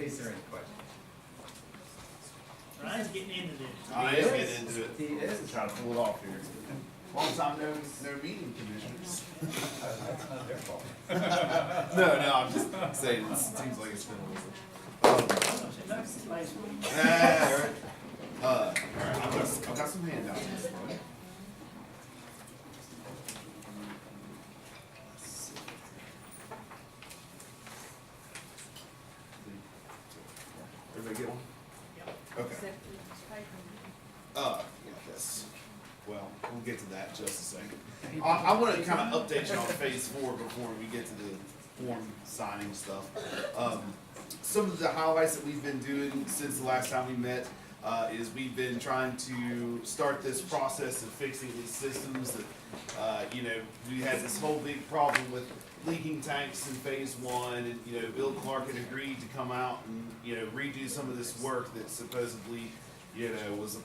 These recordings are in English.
case there are any questions. Ryan's getting into this. I am getting into it. He is. Trying to pull it off here. Long time no meeting, commissioners. That's not their fault. No, I'm just saying, it seems like it's been a little bit. Last week. Alright. Alright, I've got some handouts. Everybody get one? Okay. Yeah, this. Well, we'll get to that in just a second. I want to kind of update you on phase 4 before we get to the form signing stuff. Some of the highlights that we've been doing since the last time we met is we've been trying to start this process of fixing these systems that, we had this whole big problem with leaking tanks in phase 1, and, Bill Clark had agreed to come out and, redo some of this work that supposedly, was a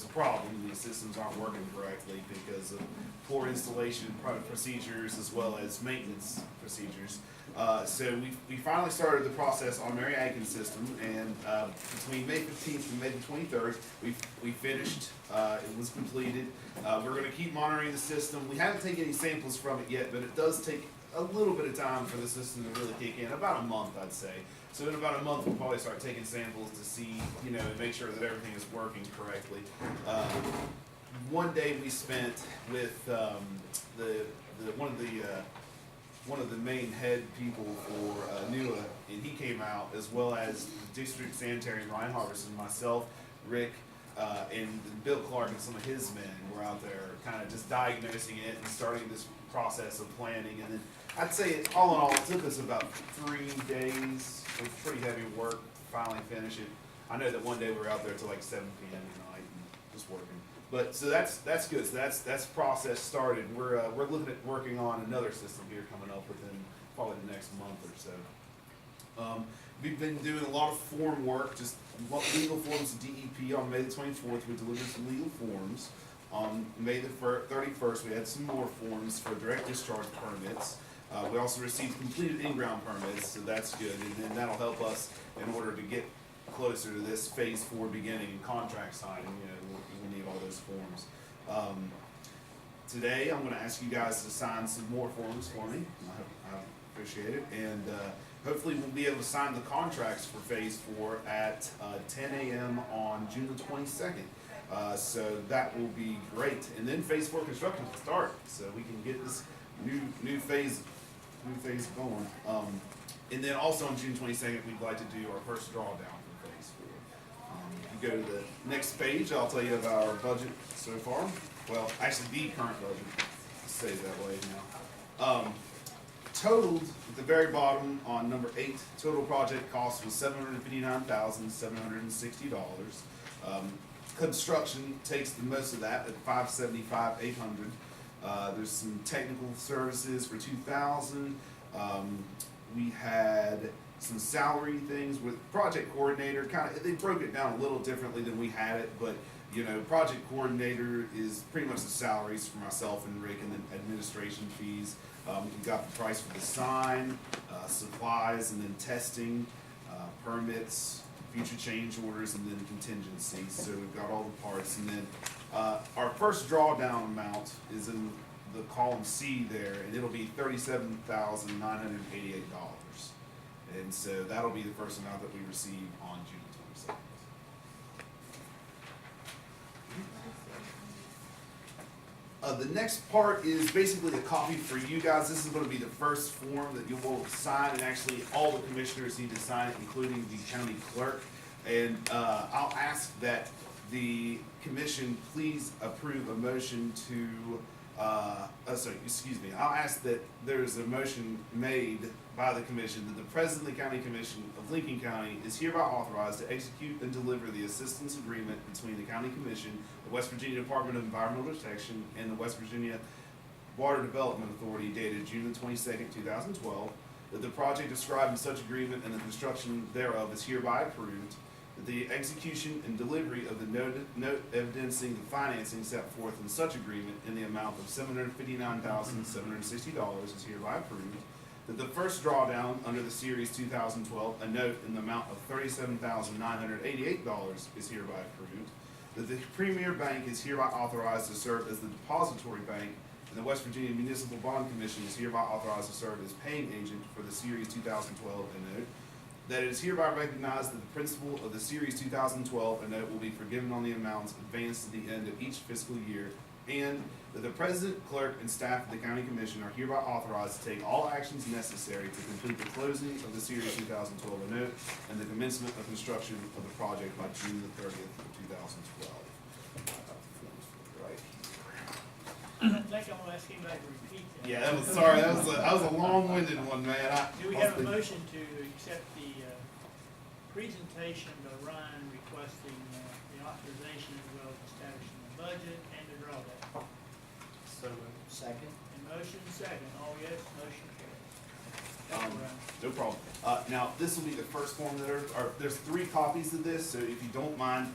problem. These systems aren't working correctly because of poor installation procedures as well as maintenance procedures. So we finally started the process on Mary Aiken's system, and between May 15th and May the 23rd, we finished. It was completed. We're going to keep monitoring the system. We haven't taken any samples from it yet, but it does take a little bit of time for the system to really kick in, about a month, I'd say. So in about a month, we'll probably start taking samples to see, and make sure that everything is working correctly. One day we spent with one of the main head people for NUA, and he came out, as well as the district sanitary, Ryan Harbison, myself, Rick, and Bill Clark and some of his men were out there kind of just diagnosing it and starting this process of planning. And then I'd say all in all, it took us about 3 days of pretty heavy work to finally finish it. I know that one day we were out there till like 7 p.m. at night and just working. But so that's good. So that's process started. We're looking at working on another system here coming up within probably the next month or so. We've been doing a lot of form work, just legal forms to DEP. On May the 24th, we delivered some legal forms. On May the 31st, we had some more forms for direct discharge permits. We also received completed in-ground permits, so that's good, and then that'll help us in order to get closer to this phase 4 beginning and contract signing. We need all those forms. Today, I'm going to ask you guys to sign some more forms for me. I appreciate it, and hopefully we'll be able to sign the contracts for phase 4 at 10 a.m. on June the 22nd. So that will be great, and then phase 4 construction will start, so we can get this new phase going. And then also on June 22nd, we'd like to do our first drawdown for phase 4. If you go to the next page, I'll tell you about our budget so far. Well, actually, the current budget. It stays that way now. Totaled at the very bottom on number 8, total project cost was $759,760. Construction takes the most of that at $575,800. There's some technical services for $2,000. We had some salary things with project coordinator. They broke it down a little differently than we had it, but project coordinator is pretty much the salaries for myself and Rick, and then administration fees. We got the price for the sign, supplies, and then testing, permits, future change orders, and then contingencies. So we've got all the parts, and then our first drawdown amount is in the column C there, and it'll be $37,988. And so that'll be the first amount that we receive on June 22nd. The next part is basically a copy for you guys. This is going to be the first form that you will sign, and actually all the commissioners need to sign it, including the county clerk. And I'll ask that the commission please approve a motion to, I'll ask that there's a motion made by the commission that the President of the County Commission of Lincoln County is hereby authorized to execute and deliver the assistance agreement between the County Commission, the West Virginia Department of Environmental Protection, and the West Virginia Water Development Authority dated June the 22nd, 2012, that the project described in such agreement and the construction thereof is hereby approved, that the execution and delivery of the note evidencing the financing set forth in such agreement in the amount of $759,760 is hereby approved, that the first drawdown under the Series 2012, a note in the amount of $37,988 is hereby approved, that the Premier Bank is hereby authorized to serve as the depository bank, and the West Virginia Municipal Bond Commission is hereby authorized to serve as paying agent for the Series 2012 a note, that it is hereby recognized that the principal of the Series 2012 a note will be forgiven on the amounts advanced to the end of each fiscal year, and that the president, clerk, and staff of the county commission are hereby authorized to take all actions necessary to complete the closing of the Series 2012 a note and the commencement of construction of the project by June the 30th of 2012. Right. I think I'm gonna ask anybody to repeat that. Yeah, that was sorry. That was a long-winded one, man. Do we have a motion to accept the presentation by Ryan requesting the authorization as well as establishing the budget and the drawdown? So Second. And motion second, all yes, motion carries. Thank you, Ryan. No problem. Now, this will be the first form that there's 3 copies of this, so if you don't mind,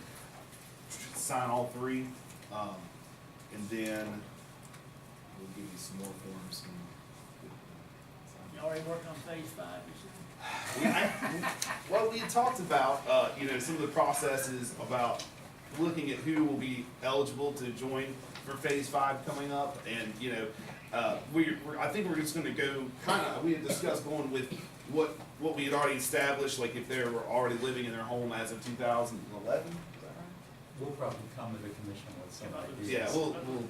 sign all 3, and then we'll give you some more forms. You already working on phase 5, you Well, we had talked about, some of the processes about looking at who will be eligible to join for Phase 5 coming up, and, I think we're just gonna go we had discussed going with what we had already established, like if they were already living in their home as of 2011, is that right? we'll probably come to the commission with some ideas. Yeah,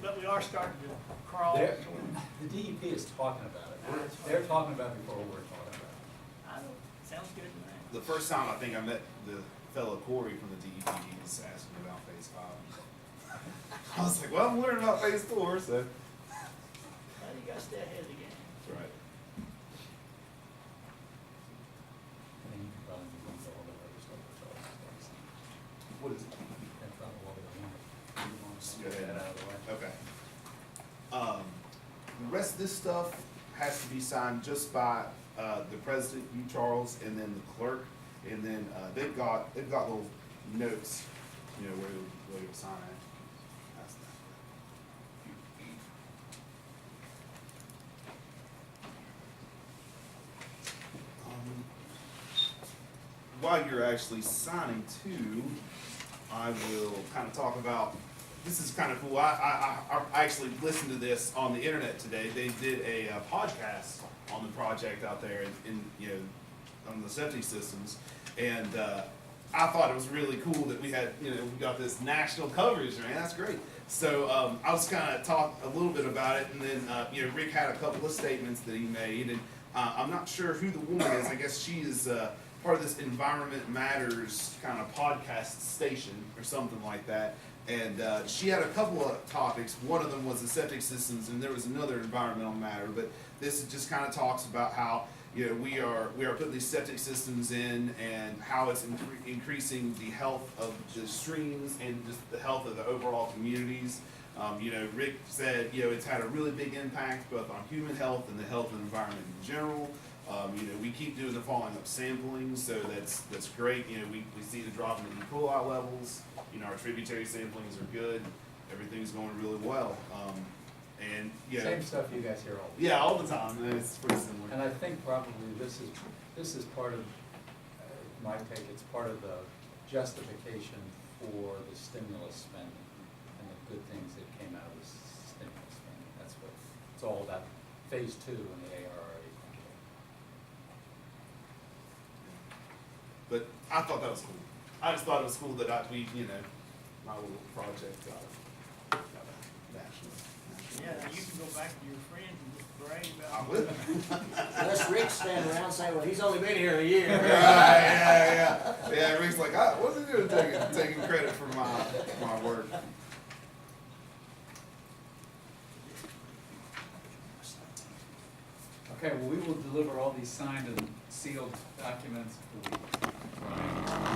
But we are starting to crawl. They're- The DEP is talking about it. They're talking about it before we're talking about it. Sounds good to me. The first time I think I met the fellow Corey from the DEP, he was asking about Phase 5. I was like, well, I'm learning about Phase 4, so. Well, you gotta stay ahead of the game. That's right. And then you can probably move on to all the other stuff that's always starting. What is it? That's probably what we want. We want Just to go get ahead. that out of the way. Okay. The rest of this stuff has to be signed just by, the president, you, Charles, and then the clerk, and then, they've got little notes, where you'll sign it. That's that. While you're actually signing too, I will kind of talk about, this is kind of cool, I actually listened to this on the internet today. They did a podcast on the project out there on the septic systems, and I thought it was really cool that we had, we got this national coverage, man, that's great. So I'll just kind of talk a little bit about it, and then, Rick had a couple of statements that he made, and I'm not sure who the woman is. I guess she is part of this Environment Matters kind of podcast station or something like that. And she had a couple of topics. One of them was the septic systems, and there was another environmental matter. But this just kind of talks about how we are putting these septic systems in, and how it's increasing the health of the streams and just the health of the overall communities. Rick said it's had a really big impact both on human health and the health of the environment in general. We keep doing the following up sampling, so that's great. We see the drop in the E. coli levels. Our tributary samplings are good. Everything's going really well. And Same stuff you guys hear all the time. yeah, all the time. And it's pretty similar. And I think probably this is part of, my take, it's part of the justification for the stimulus spending and the good things that came out of the stimulus spending. That's what it's all about. Phase 2 in the ARRA project. But I thought that was cool. I just thought it was cool that my little project got a national. Yeah, now you can go back to your friends and just brag I about. will. Unless Rick stand around and say, well, he's only been here a year. Yeah, Rick's like, what's he doing taking credit for my work? Okay, well, we will deliver all these signed and sealed documents.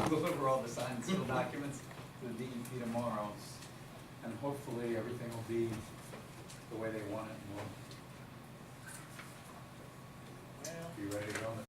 We'll deliver all the signed and sealed documents to the DEP tomorrow, and hopefully everything will be the way they want it, and Well, we'll be ready to go.